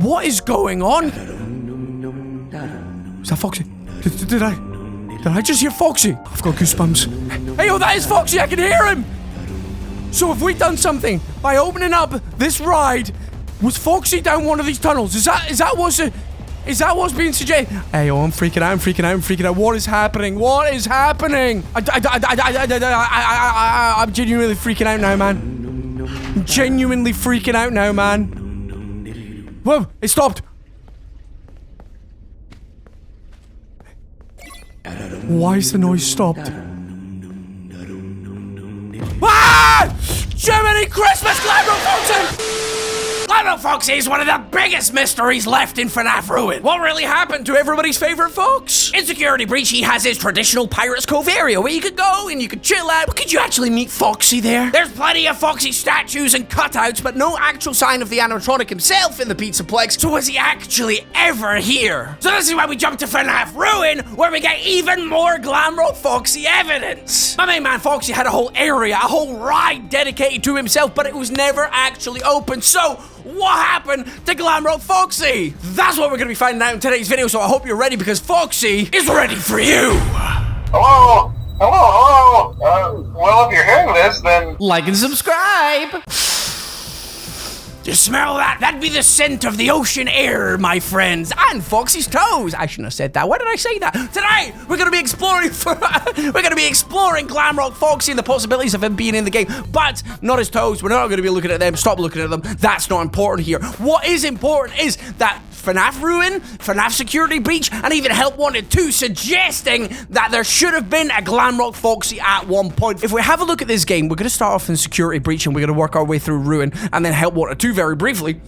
What is going on? Is that Foxy? Did I just hear Foxy? I've got goosebumps. Hey, oh, that is Foxy. I can hear him. So have we done something by opening up this ride? Was Foxy down one of these tunnels? Is that what's being suggested? Hey, oh, I'm freaking out. What is happening? I'm genuinely freaking out now, man. Whoa, it stopped. Why is the noise stopped? Ah! Jiminy Christmas, GLAMROCK FOXY! GLAMROCK FOXY is one of the biggest mysteries left in FNAF Ruin. What really happened to everybody's favorite fox? In Security Breach, he has his traditional Pirates Cove area where you could go and you could chill out. But could you actually meet Foxy there? There's plenty of Foxy statues and cutouts, but no actual sign of the animatronic himself in the Pizzaplex. So was he actually ever here? So this is why we jump to FNAF Ruin, where we get even more GLAMROCK FOXY evidence. My main man Foxy had a whole area, a whole ride dedicated to himself, but it was never actually open. So what happened to GLAMROCK FOXY? That's what we're going to be finding out in today's video, so I hope you're ready because Foxy is ready for you. Hello? Well, if you're hearing this, then like and subscribe. You smell that? That'd be the scent of the ocean air, my friends, and Foxy's toes. I shouldn't have said that. Why did I say that? Today, we're going to be exploring GLAMROCK FOXY and the possibilities of him being in the game, but not his toes. We're not going to be looking at them. Stop looking at them. That's not important here. What is important is that FNAF Ruin, FNAF Security Breach, and even Help Wanted 2 suggesting that there should have been a GLAMROCK FOXY at one point. If we have a look at this game, we're going to start off in Security Breach and we're going to work our way through Ruin and then Help Wanted 2 very briefly.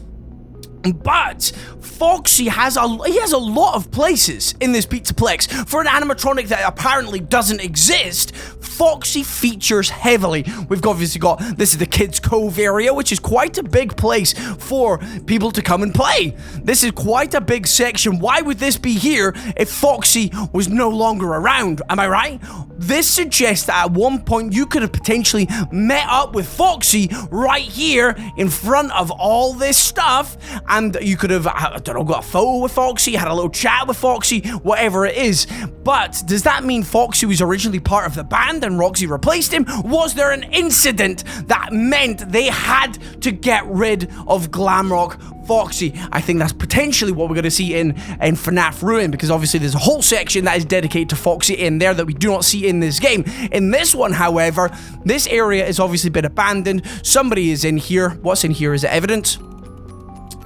But Foxy has a lot of places in this Pizzaplex. For an animatronic that apparently doesn't exist, Foxy features heavily. We've obviously got, this is the Kids Cove area, which is quite a big place for people to come and play. This is quite a big section. Why would this be here if Foxy was no longer around? Am I right? This suggests that at one point you could have potentially met up with Foxy right here in front of all this stuff, and you could have, I don't know, got a photo with Foxy, had a little chat with Foxy, whatever it is. But does that mean Foxy was originally part of the band and Roxy replaced him? Was there an incident that meant they had to get rid of GLAMROCK FOXY? I think that's potentially what we're going to see in FNAF Ruin, because obviously there's a whole section that is dedicated to Foxy in there that we do not see in this game. In this one, however, this area has obviously been abandoned. Somebody is in here. What's in here? Is it evidence?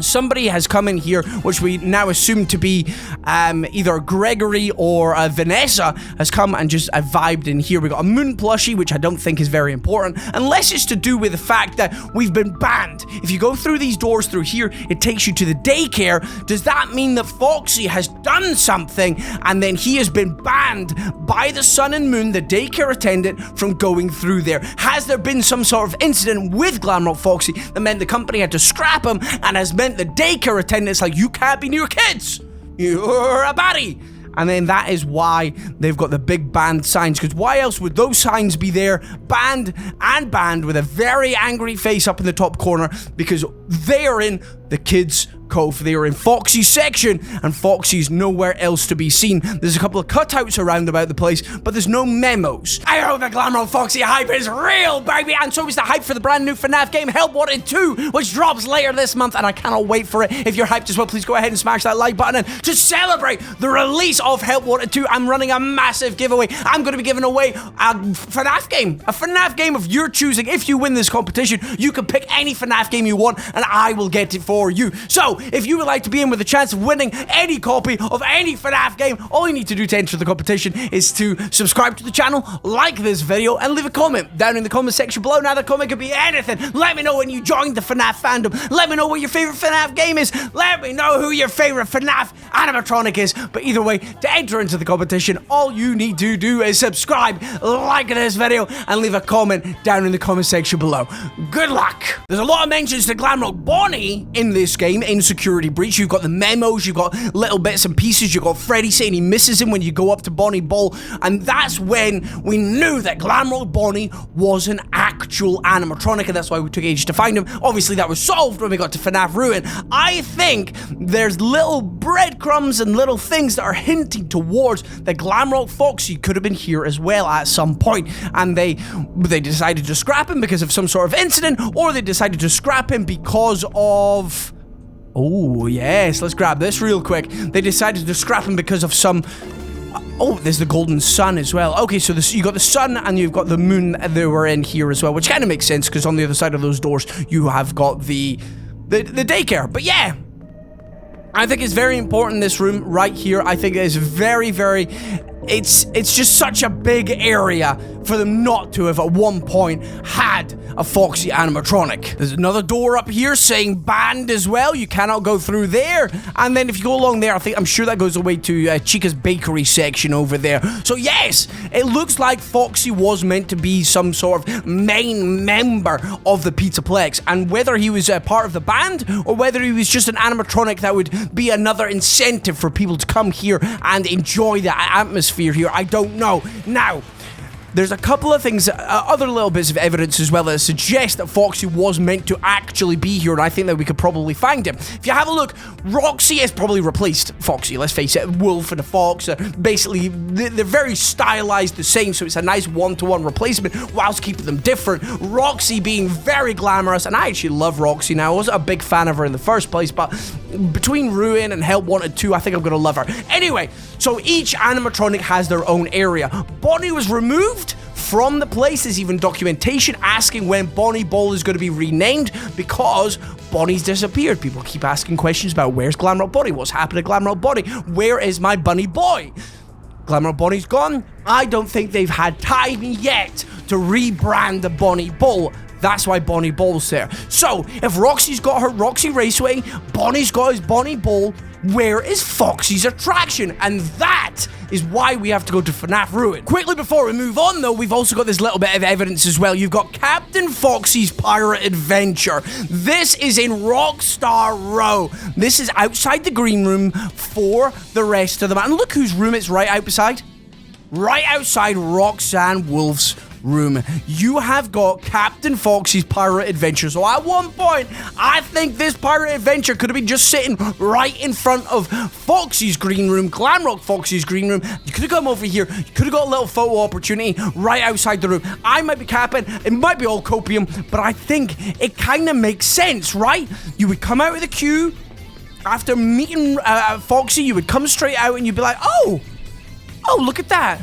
Somebody has come in here, which we now assume to be either Gregory or Vanessa has come and just vibed in here. We got a moon plushie, which I don't think is very important, unless it's to do with the fact that we've been banned. If you go through these doors through here, it takes you to the daycare. Does that mean that Foxy has done something and then he has been banned by the Sun and Moon, the daycare attendant, from going through there? Has there been some sort of incident with GLAMROCK FOXY that meant the company had to scrap him and has meant the daycare attendant's like, you can't be near kids, you're a baddie? And then that is why they've got the big banned signs, because why else would those signs be there, banned and banned, with a very angry face up in the top corner? Because they are in the Kids Cove. They are in Foxy's section, and Foxy's nowhere else to be seen. There's a couple of cutouts around about the place, but there's no memos. I hope the GLAMROCK FOXY hype is real, baby, and so is the hype for the brand new FNAF game Help Wanted 2, which drops later this month, and I cannot wait for it. If you're hyped as well, please go ahead and smash that like button. And to celebrate the release of Help Wanted 2, I'm running a massive giveaway. I'm going to be giving away a FNAF game of your choosing. If you win this competition, you can pick any FNAF game you want, and I will get it for you. So if you would like to be in with a chance of winning any copy of any FNAF game, all you need to do to enter the competition is to subscribe to the channel, like this video, and leave a comment down in the comment section below. Now, the comment could be anything. Let me know when you joined the FNAF fandom. Let me know what your favorite FNAF game is. Let me know who your favorite FNAF animatronic is. But either way, to enter into the competition, all you need to do is subscribe, like this video, and leave a comment down in the comment section below. Good luck. There's a lot of mentions to GLAMROCK Bonnie in this game, in Security Breach. You've got the memos, you've got little bits and pieces, you've got Freddy saying he misses him when you go up to Bonnie Ball, and that's when we knew that Glamrock Bonnie was an actual animatronic, and that's why we took ages to find him. Obviously, that was solved when we got to FNAF Ruin. I think there's little breadcrumbs and little things that are hinting towards that Glamrock Foxy could have been here as well at some point, and they decided to scrap him because of some sort of incident, or they decided to scrap him because of... Oh, yes, let's grab this real quick. They decided to scrap him because of some... Oh, there's the golden sun as well. Okay, so you got the sun and you've got the moon that they were in here as well, which kind of makes sense because on the other side of those doors, you have got the daycare. But yeah, I think it's very important, this room right here. I think it is very, very... It's just such a big area for them not to have at one point had a Foxy animatronic. There's another door up here saying banned as well. You cannot go through there. And then if you go along there, I'm sure that goes away to Chica's bakery section over there. So yes, it looks like Foxy was meant to be some sort of main member of the Pizzaplex. And whether he was a part of the band or whether he was just an animatronic that would be another incentive for people to come here and enjoy the atmosphere here, I don't know. Now, there's a couple of things, other little bits of evidence as well that suggest that Foxy was meant to actually be here, and I think that we could probably find him. If you have a look, Roxy has probably replaced Foxy, let's face it. Wolf and a fox, basically, they're very stylized the same, so it's a nice one-to-one replacement whilst keeping them different. Roxy being very glamorous, and I actually love Roxy now. I wasn't a big fan of her in the first place, but between Ruin and Help Wanted 2, I think I'm going to love her. Anyway, so each animatronic has their own area. Bonnie was removed from the place. There's even documentation asking when Bonnie Ball is going to be renamed because Bonnie's disappeared. People keep asking questions about where's Glamrock Bonnie? What's happened to Glamrock Bonnie? Where is my bunny boy? Glamrock Bonnie's gone. I don't think they've had time yet to rebrand the Bonnie Ball. That's why Bonnie Ball's there. So, if Roxy's got her Roxy Raceway, Bonnie's got his Bonnie Ball, where is Foxy's attraction? And that is why we have to go to FNAF Ruin. Quickly before we move on though, we've also got this little bit of evidence as well. You've got Captain Foxy's Pirate Adventure. This is in Rockstar Row. This is outside the green room for the rest of them. And look whose room it's right outside. Right outside Roxanne Wolf's room. You have got Captain Foxy's Pirate Adventure. So at one point, I think this Pirate Adventure could have been just sitting right in front of Foxy's green room, Glamrock Foxy's green room. You could have come over here. You could have got a little photo opportunity right outside the room. I might be capping. It might be all copium, but I think it kind of makes sense, right? You would come out of the queue after meeting Foxy. You would come straight out and you'd be like, oh, look at that.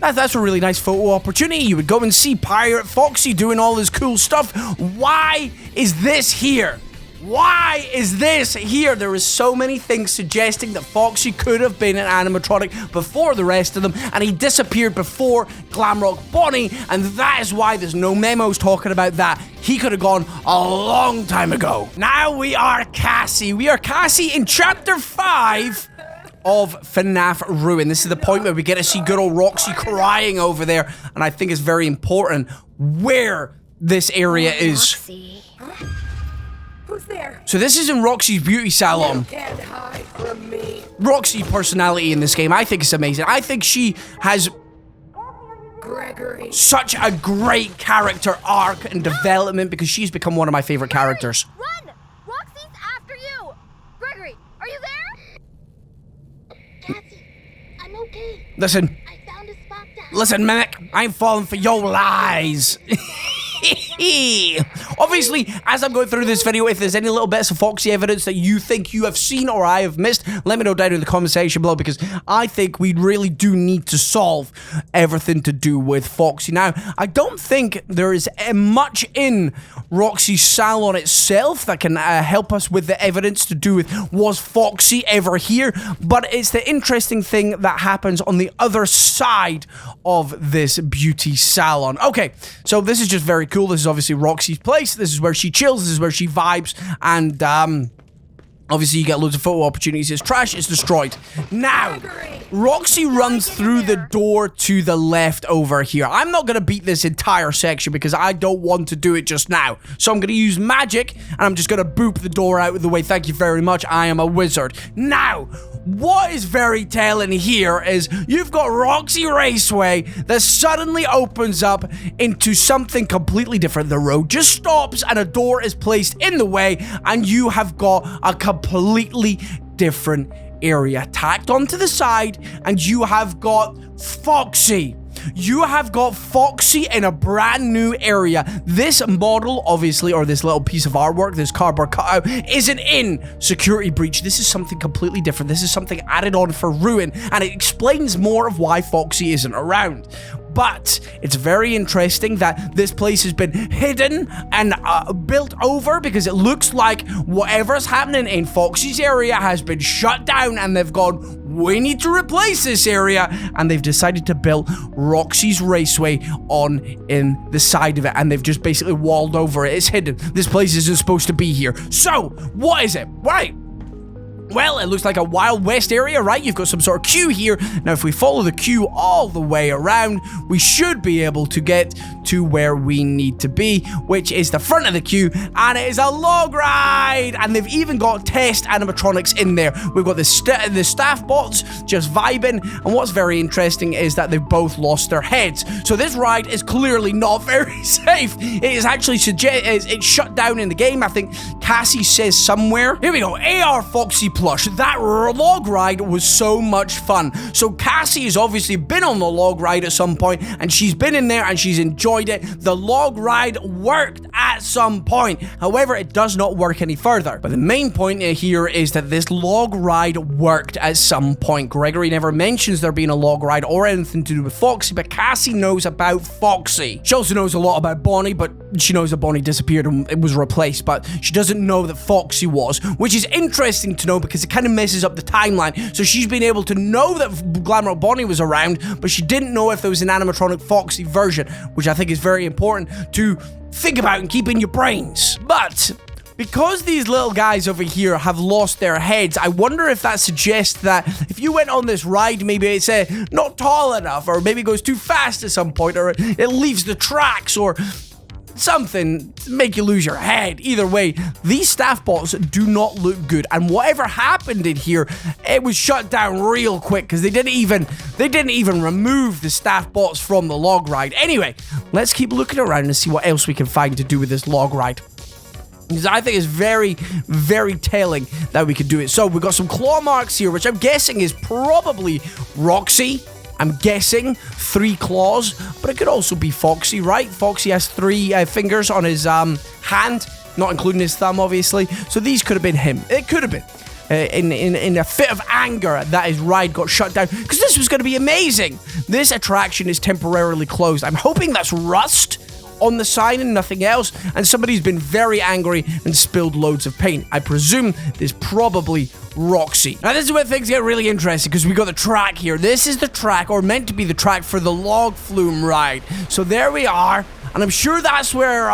That's a really nice photo opportunity. You would go and see Pirate Foxy doing all this cool stuff. Why is this here? Why is this here? There is so many things suggesting that Foxy could have been an animatronic before the rest of them, and he disappeared before Glamrock Bonnie, and that is why there's no memos talking about that. He could have gone a long time ago. Now we are Cassie. We are Cassie in Chapter 5 of FNAF Ruin. This is the point where we get to see good old Roxy crying over there, and I think it's very important where this area is. Roxy. Who's there? So this is in Roxy's beauty salon. You can't hide from me. Roxy personality in this game, I think it's amazing. I think she has Gregory. such a great character arc and development because she's become one of my favorite characters. Run! Roxy's after you! Gregory, are you there? Cassie, I'm okay. Listen, I found a spot to listen, Mimic, I'm falling for your lies. Obviously, as I'm going through this video, if there's any little bits of Foxy evidence that you think you have seen or I have missed, let me know down in the comment section below, because I think we really do need to solve everything to do with Foxy. Now, I don't think there is much in Roxy's salon itself that can help us with the evidence to do with was Foxy ever here, but it's the interesting thing that happens on the other side of this beauty salon. Okay, so this is just very cool. This is obviously Roxy's place. This is where she chills. This is where she vibes. And Obviously, you get loads of photo opportunities. It's trash. It's destroyed. Now, Roxy runs through the door to the left over here. I'm not going to beat this entire section because I don't want to do it just now. So I'm going to use magic, and I'm just going to boop the door out of the way. Thank you very much. I am a wizard. Now, what is very telling here is you've got Roxy Raceway that suddenly opens up into something completely different. The road just stops and a door is placed in the way, and you have got a completely different area tacked onto the side, and you have got Foxy. You have got Foxy in a brand new area. This model, obviously, or this little piece of artwork, this cardboard cutout, isn't in Security Breach. This is something completely different. This is something added on for Ruin, and it explains more of why Foxy isn't around. But it's very interesting that this place has been hidden and built over because it looks like whatever's happening in Foxy's area has been shut down, and they've gone, we need to replace this area, and they've decided to build Roxy's Raceway on in the side of it, and they've just basically walled over it. It's hidden. This place isn't supposed to be here. So, what is it? Right. Well, it looks like a Wild West area, right? You've got some sort of queue here. Now, if we follow the queue all the way around, we should be able to get to where we need to be, which is the front of the queue, and it is a log ride! And they've even got test animatronics in there. We've got the staff bots just vibing, and what's very interesting is that they've both lost their heads. So this ride is clearly not very safe. It is actually it's shut down in the game. I think Cassie says somewhere. Here we go, AR Foxy Plush. That log ride was so much fun. So Cassie has obviously been on the log ride at some point, and she's been in there and she's enjoyed it. The log ride worked at some point. However, it does not work any further. But the main point here is that this log ride worked at some point. Gregory never mentions there being a log ride or anything to do with Foxy, but Cassie knows about Foxy. She also knows a lot about Bonnie, but she knows that Bonnie disappeared and it was replaced, but she doesn't know that Foxy was, which is interesting to know because it kind of messes up the timeline. So she's been able to know that Glamrock Bonnie was around, but she didn't know if there was an animatronic Foxy version, which I think is very important to think about and keep in your brains. But because these little guys over here have lost their heads, I wonder if that suggests that if you went on this ride, maybe it's not tall enough, or maybe it goes too fast at some point, or it leaves the tracks, or something to make you lose your head. Either way, these staff bots do not look good, and whatever happened in here, it was shut down real quick because they didn't even remove the staff bots from the log ride. Anyway, let's keep looking around and see what else we can find to do with this log ride, because I think it's very, very telling that we could do it. So we've got some claw marks here, which I'm guessing is probably Roxy. I'm guessing 3 claws, but it could also be Foxy, right? Foxy has 3 fingers on his hand, not including his thumb, obviously. So these could have been him. It could have been. In a fit of anger that his ride got shut down, because this was going to be amazing. This attraction is temporarily closed. I'm hoping that's rust on the sign and nothing else, and somebody's been very angry and spilled loads of paint. I presume there's probably Roxy. Now this is where things get really interesting, because we got the track here. This is the track, or meant to be the track, for the log flume ride. So there we are, and I'm sure that's where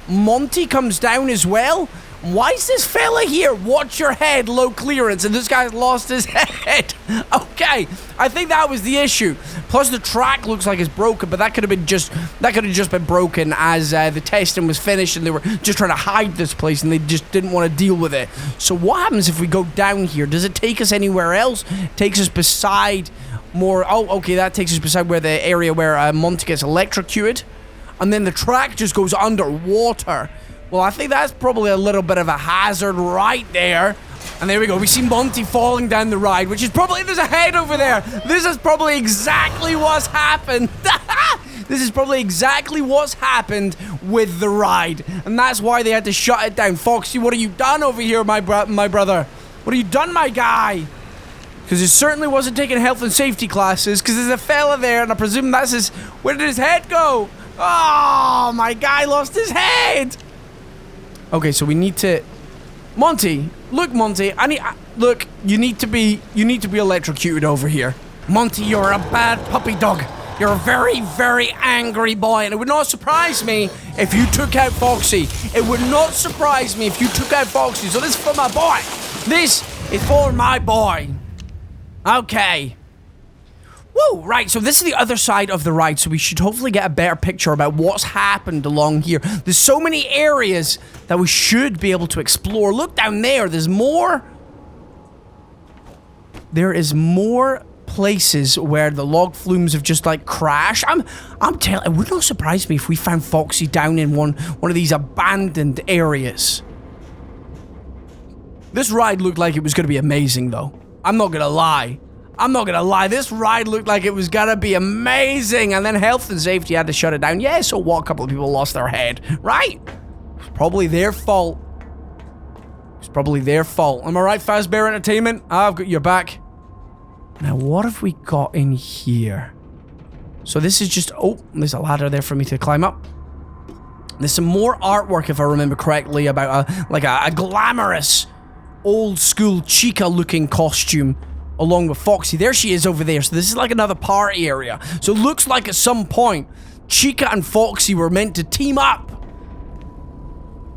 Monty comes down as well. Why is this fella here? Watch your head, low clearance, and this guy's lost his head. Okay, I think that was the issue. Plus the track looks like it's broken, but that could have just been broken as the testing was finished, and they were just trying to hide this place, and they just didn't want to deal with it. So what happens if we go down here? Does it take us anywhere else? It takes us beside more. Oh, okay, that takes us beside where the area where Monty gets electrocuted, and then the track just goes underwater. Well, I think that's probably a little bit of a hazard right there. And there we go. We see Monty falling down the ride, which is probably... There's a head over there. This is probably exactly what's happened. This is probably exactly what's happened with the ride. And that's why they had to shut it down. Foxy, what have you done over here, my brother? What have you done, my guy? Because it certainly wasn't taking health and safety classes, because there's a fella there, and I presume that's his... Where did his head go? Oh, my guy lost his head. Okay, so we need to... Monty, look, Monty, look, you need to be electrocuted over here. Monty, you're a bad puppy dog. You're a very, very angry boy, and it would not surprise me if you took out Foxy. It would not surprise me if you took out Foxy. So this is for my boy. This is for my boy. Okay. Whoa, right, so this is the other side of the ride, so we should hopefully get a better picture about what's happened along here. There's so many areas that we should be able to explore. Look down there, there's more. There is more places where the log flumes have just, like, crashed. I'm telling you, it would not surprise me if we found Foxy down in one of these abandoned areas. This ride looked like it was going to be amazing, though. I'm not going to lie. This ride looked like it was gonna be amazing, and then health and safety had to shut it down. Yeah, so what? A couple of people lost their head, right? It's probably their fault. Am I right, Fazbear Entertainment? I've got your back. Now, what have we got in here? So this is just... Oh, there's a ladder there for me to climb up. There's some more artwork, if I remember correctly, about a glamorous, old-school Chica-looking costume. Along with Foxy. There she is over there. So this is like another party area. So it looks like at some point, Chica and Foxy were meant to team up.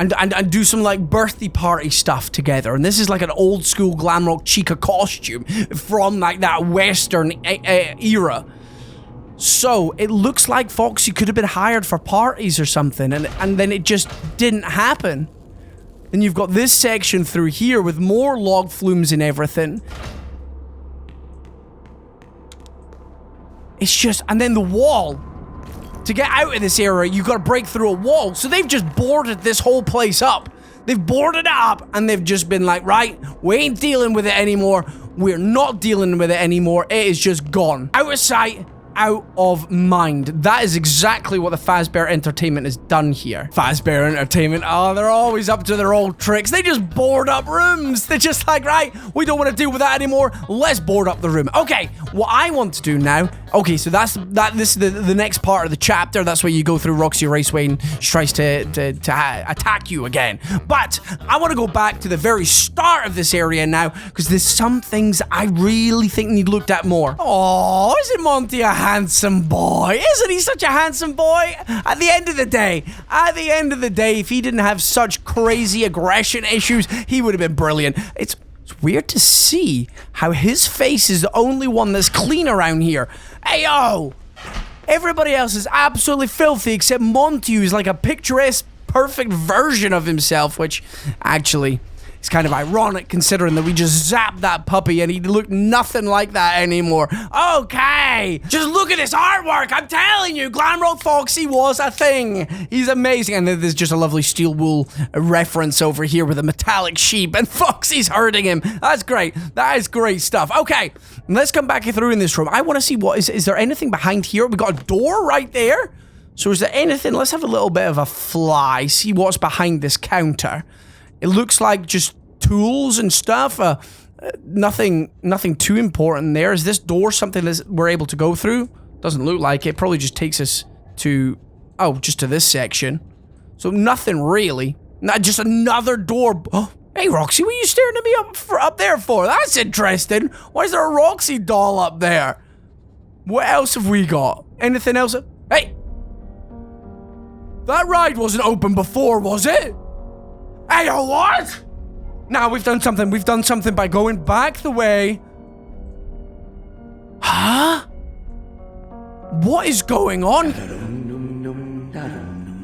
And do some like birthday party stuff together. And this is like an old school Glamrock Chica costume from like that Western era. So it looks like Foxy could have been hired for parties or something. And then it just didn't happen. Then you've got this section through here with more log flumes and everything. It's just, and then the wall. To get out of this area, you gotta break through a wall. So they've just boarded this whole place up. They've boarded it up, and they've just been like, right, we ain't dealing with it anymore. We're not dealing with it anymore. It is just gone. Out of sight, out of mind. That is exactly what the Fazbear Entertainment has done here. Fazbear Entertainment, oh, they're always up to their old tricks. They just board up rooms. They're just like, right, we don't want to deal with that anymore. Let's board up the room. Okay, what I want to do now... Okay, so this is the next part of the chapter. That's where you go through Roxy Raceway and she tries to attack you again. But I want to go back to the very start of this area now, because there's some things I really think need looked at more. Oh, isn't Monty a handsome boy? Isn't he such a handsome boy? At the end of the day, if he didn't have such crazy aggression issues, he would have been brilliant. It's weird to see how his face is the only one that's clean around here. Hey, yo! Everybody else is absolutely filthy except Monty, who's like a picturesque, perfect version of himself, which actually is kind of ironic considering that we just zapped that puppy and he looked nothing like that anymore. Okay! Just look at this artwork! I'm telling you, Glamrock Foxy was a thing! He's amazing. And then there's just a lovely steel wool reference over here with a metallic sheep and Foxy's hurting him. That's great. That is great stuff. Okay, let's come back through in this room. I want to see what is there anything behind here? We got a door right there. So is there anything? Let's have a little bit of a fly, see what's behind this counter. It looks like just tools and stuff. Nothing too important there. Is this door something that we're able to go through? Doesn't look like it. Probably just takes us to, oh, just to this section. So nothing really. Not just another door. Oh, hey, Roxy, what are you staring at me up there for? That's interesting. Why is there a Roxy doll up there? What else have we got? Anything else? Hey! That ride wasn't open before, was it? Hey, what? Now we've done something. We've done something by going back the way. Huh? What is going on?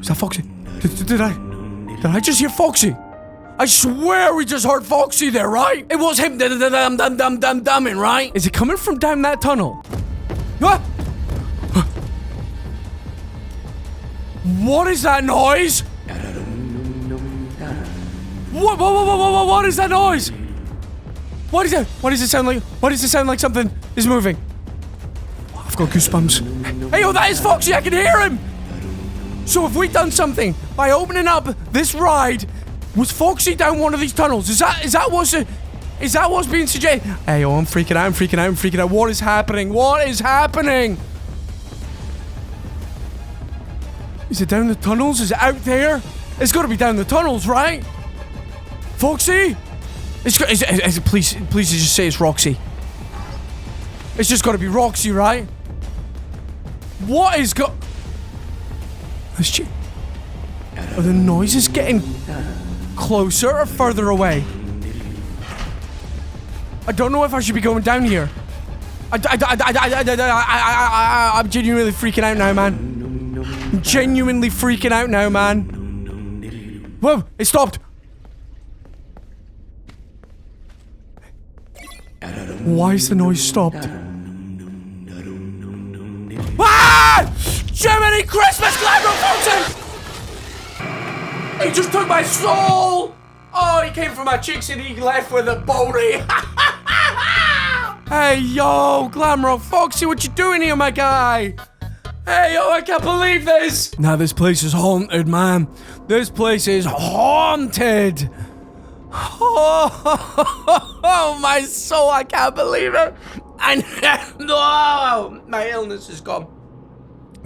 Is that Foxy? Did I just hear Foxy? I swear we just heard Foxy there, right? It was him dumbing, right? Is it coming from down that tunnel? Ah! What is that noise? What is that noise? What is that? What does it sound like? What does it sound like something is moving? Oh, I've got goosebumps. Hey, oh, that is Foxy. I can hear him. So if we've done something by opening up this ride, was Foxy down one of these tunnels? Is that what's being suggested? Hey, oh, I'm freaking out. What is happening? Is it down the tunnels? Is it out there? It's got to be down the tunnels, right? Foxy? Please just say it's Roxy. It's just got to be Roxy, right? What is Are the noises getting closer or further away? I don't know if I should be going down here. I'm genuinely freaking out now, man. I'm genuinely freaking out now, man. Whoa, it stopped. Why is the noise stopped? Ah! Jiminy Christmas, GLAMROCK FOXY! He just took my soul! Oh, he came for my cheeks and he left with a bony. Hey, yo, GLAMROCK FOXY, what you doing here, my guy? Hey, yo, I can't believe this! Now, this place is haunted, man. This place is haunted! Oh, my soul, I can't believe it! And no, my illness is gone.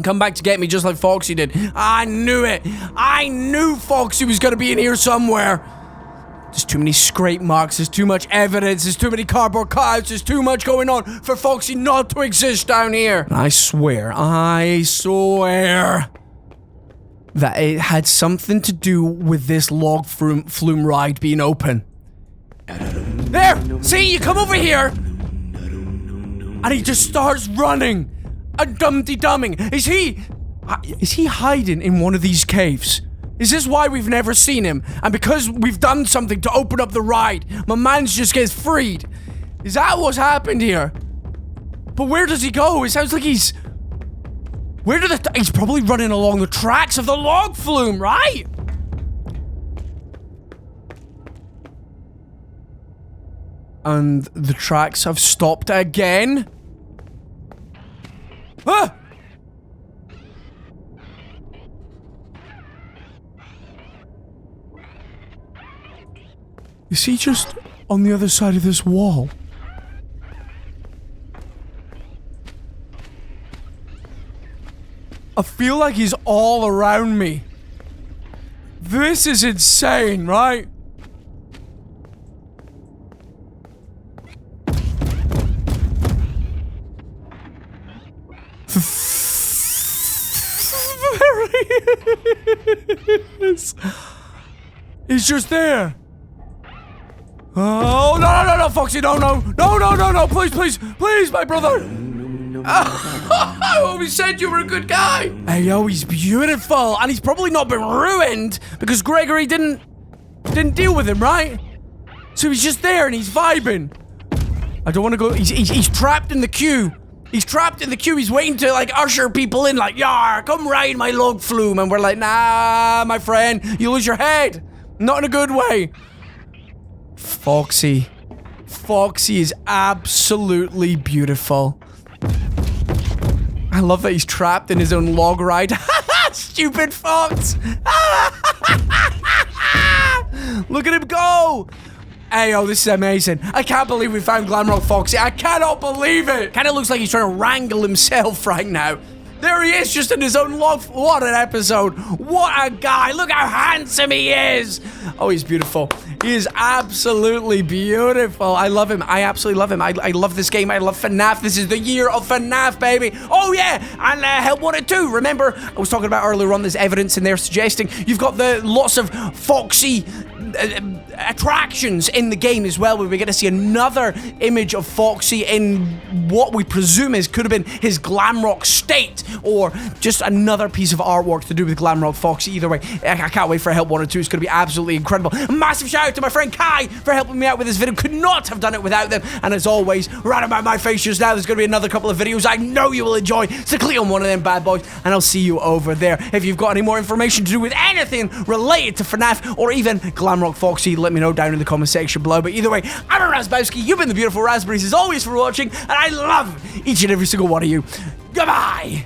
Come back to get me just like Foxy did. I knew it! I knew Foxy was gonna be in here somewhere! There's too many scrape marks, there's too much evidence, there's too many cardboard cutouts, there's too much going on for Foxy not to exist down here. And I swear that it had something to do with this log flume ride being open. There! See, you come over here! And he just starts running! A dum-de-dumming! Is he hiding in one of these caves? Is this why we've never seen him? And because we've done something to open up the ride, my man just gets freed? Is that what's happened here? But where does he go? It sounds like he's... he's probably running along the tracks of the log flume, right? And the tracks have stopped again? Ah! Is he just on the other side of this wall? I feel like he's all around me. This is insane, right? There he is. He's just there. Oh, no, Foxy, no, please, my brother. I always said you were a good guy. Hey, yo, he's beautiful, and he's probably not been ruined because Gregory didn't deal with him, right? So he's just there and he's vibing. I don't want to go. He's trapped in the queue. He's trapped in the queue. He's waiting to like usher people in, like, yar, come ride my log flume, and we're like, nah, my friend, you lose your head. Not in a good way. Foxy is absolutely beautiful. I love that he's trapped in his own log ride. Stupid Fox! Look at him go! Hey, oh, this is amazing. I can't believe we found GLAMROCK FOXY. I cannot believe it! Kinda looks like he's trying to wrangle himself right now. There he is, just in his own log. What an episode. What a guy. Look how handsome he is. Oh, he's beautiful. He is absolutely beautiful. I love him. I absolutely love him. I love this game. I love FNAF. This is the year of FNAF, baby. Oh, yeah. And Help Wanted 2. Remember, I was talking about earlier on, there's evidence in there suggesting you've got the lots of Foxy attractions in the game as well, where we're going to see another image of Foxy in what we presume could have been his GLAMROCK state, or just another piece of artwork to do with GLAMROCK FOXY. Either way, I can't wait for Help Wanted 2. It's going to be absolutely incredible. A massive shout out to my friend Kai for helping me out with this video. Could not have done it without them. And as always, right about my face just now, there's going to be another couple of videos I know you will enjoy, so click on one of them bad boys and I'll see you over there. If you've got any more information to do with anything related to FNAF or even GLAMROCK FOXY, let me know down in the comment section below. But either way, I'm Razzbowski. You've been the beautiful Raspberries as always for watching, and I love each and every single one of you. Goodbye!